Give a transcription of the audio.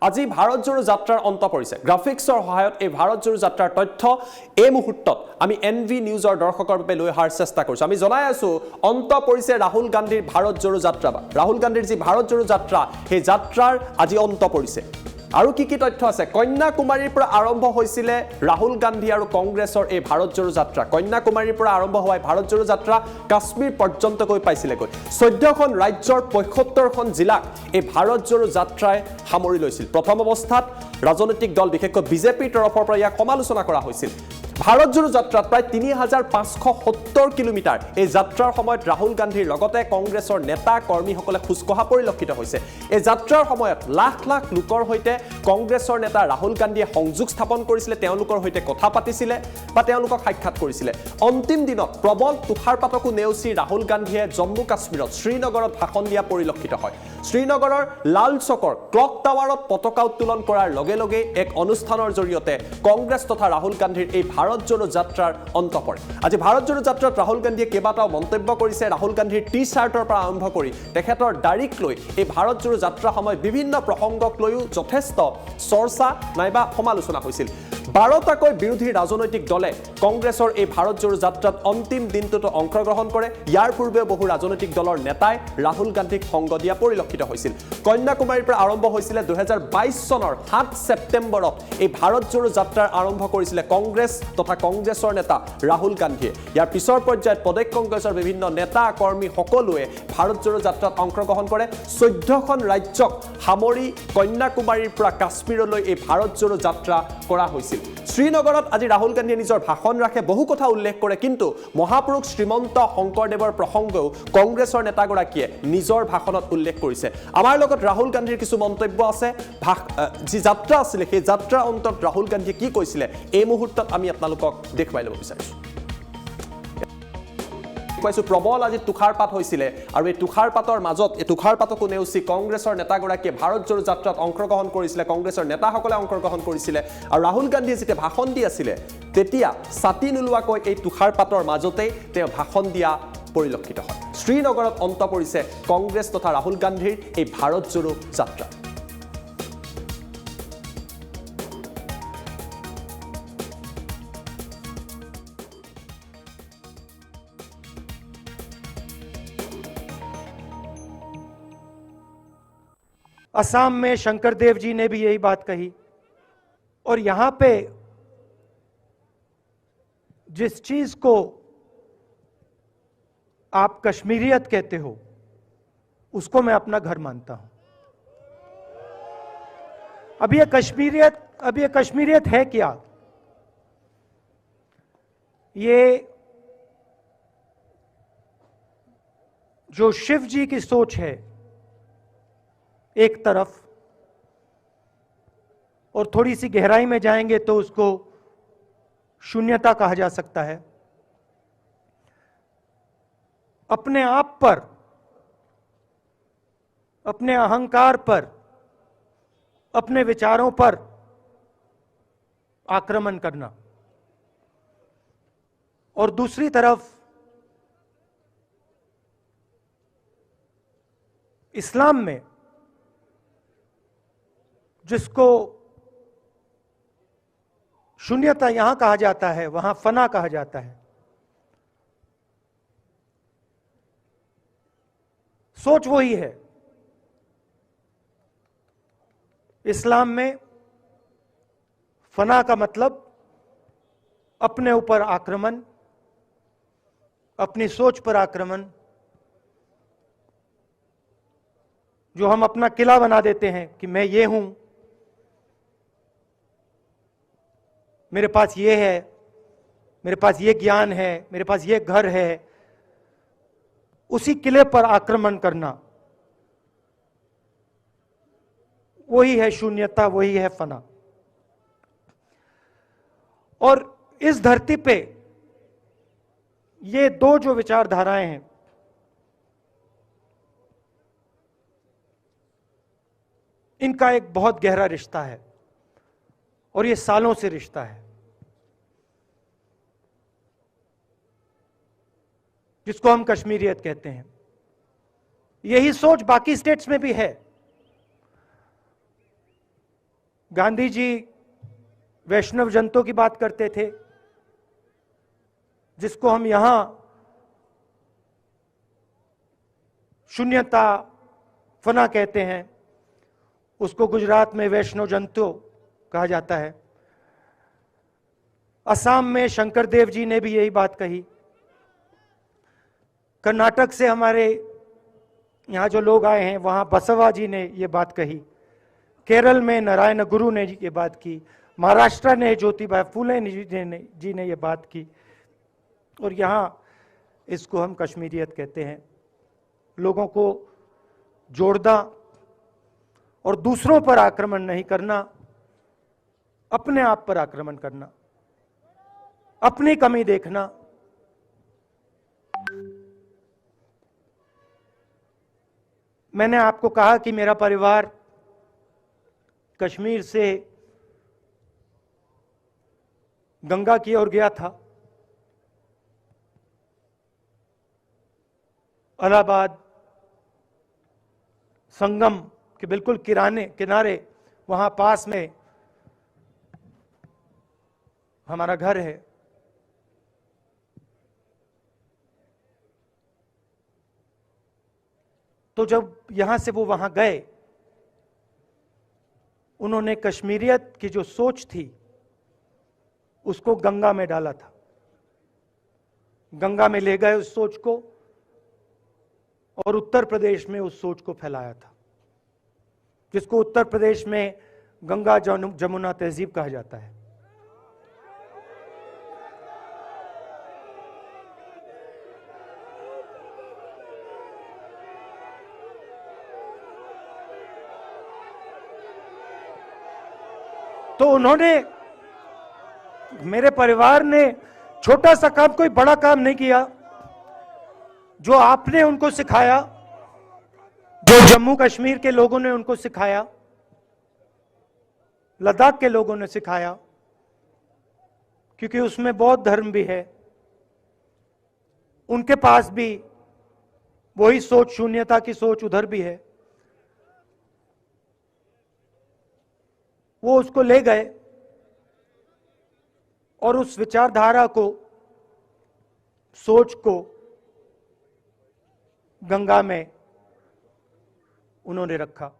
আজি ভাৰত জোড়ো যাত্ৰাৰ অন্ত পৰিছে। গ্ৰাফিক্সৰ সহায়ত এই ভাৰত জোড়ো যাত্ৰাৰ তথ্য এই মুহূৰ্তত আমি এনভি নিউজৰ দৰ্শকৰ বাবে লৈ অহাৰ চেষ্টা কৰিছো। আমি জনাই আছো অন্ত পৰিছে ৰাহুল গান্ধীৰ ভাৰত জোড়ো যাত্ৰা বা ৰাহুল গান্ধীৰ যি ভাৰত জোড়ো যাত্ৰা সেই যাত্ৰাৰ আজি অন্ত পৰিছে। আৰু কি তথ্য আছে? কন্যাকুমাৰীৰ পৰা আৰম্ভ হৈছিলে ৰাহুল গান্ধী আৰু কংগ্ৰেছৰ এই ভাৰত জোড়ো যাত্ৰা। কন্যাকুমাৰীৰ পৰা আৰম্ভ হোৱা ভাৰত জোড়ো যাত্ৰা কাশ্মীৰ পৰ্যন্ত গৈ পাইছিলেগৈ। 14খন ৰাজ্যৰ 75খন জিলাক এই ভাৰত জোড়ো যাত্ৰাই সামৰি লৈছিল। প্ৰথম অৱস্থাত ৰাজনৈতিক দল বিশেষকৈ বিজেপিৰ তৰফৰ পৰা ইয়াক সমালোচনা কৰা হৈছিল। ভাৰত জোড়ো যাত্ৰাত প্ৰায় 3570 কিলোমিটাৰ এই যাত্ৰাৰ সময়ত ৰাহুল গান্ধীৰ লগতে কংগ্ৰেছৰ নেতা কৰ্মীসকলে খোজকঢ়া পৰিলক্ষিত হৈছে। এই যাত্ৰাৰ সময়ত লাখ লাখ লোকৰ সৈতে কংগ্ৰেছৰ নেতা ৰাহুল গান্ধীয়ে সংযোগ স্থাপন কৰিছিলে, তেওঁলোকৰ সৈতে কথা পাতিছিলে বা তেওঁলোকক সাক্ষাৎ কৰিছিলে। অন্তিম দিনত প্ৰবল তুষাৰপাতকো নেওচি ৰাহুল গান্ধীয়ে জম্মু কাশ্মীৰত শ্ৰীনগৰত ভাষণ দিয়া পৰিলক্ষিত হয়। শ্ৰীনগৰৰ লাল চকৰ ক্লক টাৱাৰত পতাকা উত্তোলন কৰাৰ লগে লগে এক অনুষ্ঠানৰ জৰিয়তে কংগ্ৰেছ তথা ৰাহুল গান্ধীৰ এই ভাৰত জোড়ো যাত্ৰাৰ অন্ত পৰে। আজি ভাৰত জোড়ো যাত্ৰাত ৰাহুল গান্ধীয়ে কেইবাটাও মন্তব্য কৰিছে। ৰাহুল গান্ধীৰ টি চাৰ্টৰ পৰা আৰম্ভ কৰি তেখেতৰ দাড়িক লৈ এই ভাৰত জোড়ো যাত্ৰা সময়ত বিভিন্ন প্ৰসংগক লৈও যথেষ্ট চৰ্চা নাইবা সমালোচনা হৈছিল। 12টাকৈ বিৰোধী ৰাজনৈতিক দলে কংগ্ৰেছৰ এই ভাৰত জোড়ো যাত্ৰাত অন্তিম দিনটোত অংশগ্ৰহণ কৰে। ইয়াৰ পূৰ্বে বহু ৰাজনৈতিক দলৰ নেতাই ৰাহুল গান্ধীক সংগ দিয়া পৰিলক্ষিত হৈছিল। কন্যাকুমাৰীৰ পৰা আৰম্ভ হৈছিলে 2022 চনৰ 7 ছেপ্টেম্বৰত এই ভাৰত জোড়ো যাত্ৰাৰ আৰম্ভ কৰিছিলে কংগ্ৰেছ তথা কংগ্ৰেছৰ নেতা ৰাহুল গান্ধীয়ে। ইয়াৰ পিছৰ পৰ্যায়ত প্ৰদেশ কংগ্ৰেছৰ বিভিন্ন নেতা কৰ্মী সকলোৱে ভাৰত জোড়ো যাত্ৰাত অংশগ্ৰহণ কৰে। 14খন ৰাজ্যক সামৰি কন্যাকুমাৰীৰ পৰা কাশ্মীৰলৈ এই ভাৰত জোড়ো যাত্ৰা কৰা হৈছিল। শ্ৰীনগৰত আজি ৰাহুল গান্ধীয়ে নিজৰ ভাষণ ৰাখে, বহু কথা উল্লেখ কৰে, কিন্তু মহাপুৰুষ শ্ৰীমন্ত শংকৰদেৱৰ প্ৰসংগও কংগ্ৰেছৰ নেতাগৰাকীয়ে নিজৰ ভাষণত উল্লেখ কৰিছে। আমাৰ লগত ৰাহুল গান্ধীৰ কিছু মন্তব্য আছে। যি যাত্ৰা আছিলে সেই যাত্ৰাৰ অন্তত ৰাহুল গান্ধীয়ে কি কৈছিলে এই মুহূৰ্তত আমি আপোনালোকক দেখুৱাই ল'ব বিচাৰিছোঁ। প্ৰবল আজি তুষাৰপাত হৈছিলে আৰু এই তুষাৰপাতৰ মাজত এই তুষাৰপাতকো নেওচি কংগ্ৰেছৰ নেতাগৰাকীয়ে ভাৰত জোড়ো যাত্ৰাত অংশগ্ৰহণ কৰিছিলে, কংগ্ৰেছৰ নেতাসকলে অংশগ্ৰহণ কৰিছিলে। আৰু ৰাহুল গান্ধীয়ে যেতিয়া ভাষণ দি আছিলে তেতিয়া ছাতি নোলোৱাকৈ এই তুষাৰপাতৰ মাজতেই তেওঁ ভাষণ দিয়া পৰিলক্ষিত হয়। শ্ৰীনগৰত অন্ত পৰিছে কংগ্ৰেছ তথা ৰাহুল গান্ধীৰ এই ভাৰত জোড়ো যাত্ৰা। असम में शंकर देव जी ने भी यही बात कही और यहां पे जिस चीज को आप कश्मीरियत कहते हो उसको मैं अपना घर मानता हूं। अब ये कश्मीरियत है क्या? ये जो शिव जी की सोच है एक तरफ, और थोड़ी सी गहराई में जाएंगे तो उसको शून्यता कहा जा सकता है। अपने आप पर, अपने अहंकार पर, अपने विचारों पर आक्रमण करना, और दूसरी तरफ इस्लाम में जिसको शून्यता यहां कहा जाता है वहां फना कहा जाता है। सोच वही है। इस्लाम में फना का मतलब अपने ऊपर आक्रमण, अपनी सोच पर आक्रमण, जो हम अपना किला बना देते हैं कि मैं ये हूं, मेरे पास ये है, मेरे पास ये ज्ञान है, मेरे पास ये घर है, उसी किले पर आक्रमण करना, वही है शून्यता, वही है फना। और इस धरती पे ये दो जो विचारधाराएं हैं, इनका एक बहुत गहरा रिश्ता है और ये सालों से रिश्ता है, जिसको हम कश्मीरियत कहते हैं। यही सोच बाकी स्टेट्स में भी है। गांधी जी वैष्णव जनतों की बात करते थे, जिसको हम यहां शून्यता फना कहते हैं, उसको गुजरात में वैष्णव जनतो कहा जाता है। असम में शंकर देव जी ने भी यही बात कही। कर्नाटक से हमारे यहाँ जो लोग आए हैं वहाँ बसवा जी ने ये बात कही। केरल में नारायण गुरु ने ये बात की। महाराष्ट्र ने ज्योतिबा फुले जी ने ये बात की। और यहाँ इसको हम कश्मीरियत कहते हैं। लोगों को जोड़ना और दूसरों पर आक्रमण नहीं करना, अपने आप पर आक्रमण करना, अपनी कमी देखना। मैंने आपको कहा कि मेरा परिवार कश्मीर से गंगा की ओर गया था। इलाहाबाद संगम के बिल्कुल किनारे वहां पास में हमारा घर है। तो जब यहां से वो वहां गए, उन्होंने कश्मीरियत की जो सोच थी उसको गंगा में डाला था। गंगा में ले गए उस सोच को और उत्तर प्रदेश में उस सोच को फैलाया था, जिसको उत्तर प्रदेश में गंगा जमुना तहजीब कहा जाता है। तो उन्होंने, मेरे परिवार ने छोटा सा काम, कोई बड़ा काम नहीं किया। जो आपने उनको सिखाया, जो जम्मू कश्मीर के लोगों ने उनको सिखाया, लद्दाख के लोगों ने सिखाया, क्योंकि उसमें बौद्ध धर्म भी है, उनके पास भी वही सोच, शून्यता की सोच उधर भी है। वो उसको ले गए और उस विचारधारा को, सोच को गंगा में उन्होंने रखा।